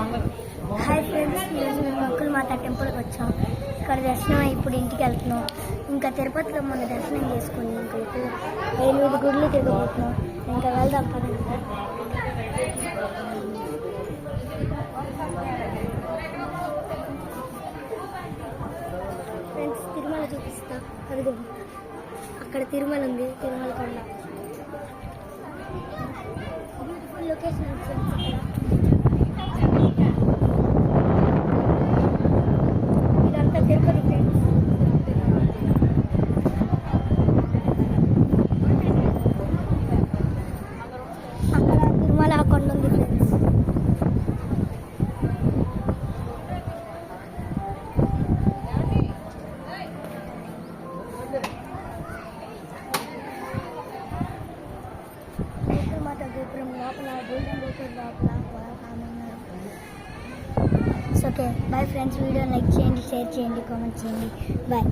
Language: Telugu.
హాయ్ ఫ్రెండ్స్, ఈరోజు మేము అంకులమాత టెంపుల్కి వచ్చాం. ఇక్కడ దర్శనం ఇప్పుడు ఇంటికి వెళ్తున్నాం. ఇంకా తిరుపతిలో మన దర్శనం చేసుకుని ఇంకా ఇప్పుడు 8 గుడులు తిరగబోతున్నాం. ఇంకా వెళ్దాం పదండి. ఫ్రెండ్స్, తిరుమల చూపిస్తా. అదిగో అక్కడ తిరుమల ఉంది, తిరుమల కొండ. Beautiful location friends. ఇదంతా తిరుపతి ఫ్రెండ్స్. అక్కడ తిరుమల కొండ ఉంది ఫ్రెండ్స్. మాట గోపురం లోపల గోల్డెన్ గోపురం లోపల okay bye friends. Video like చేయండి, షేర్ చేయండి, కామెంట్ చేయండి. బాయ్.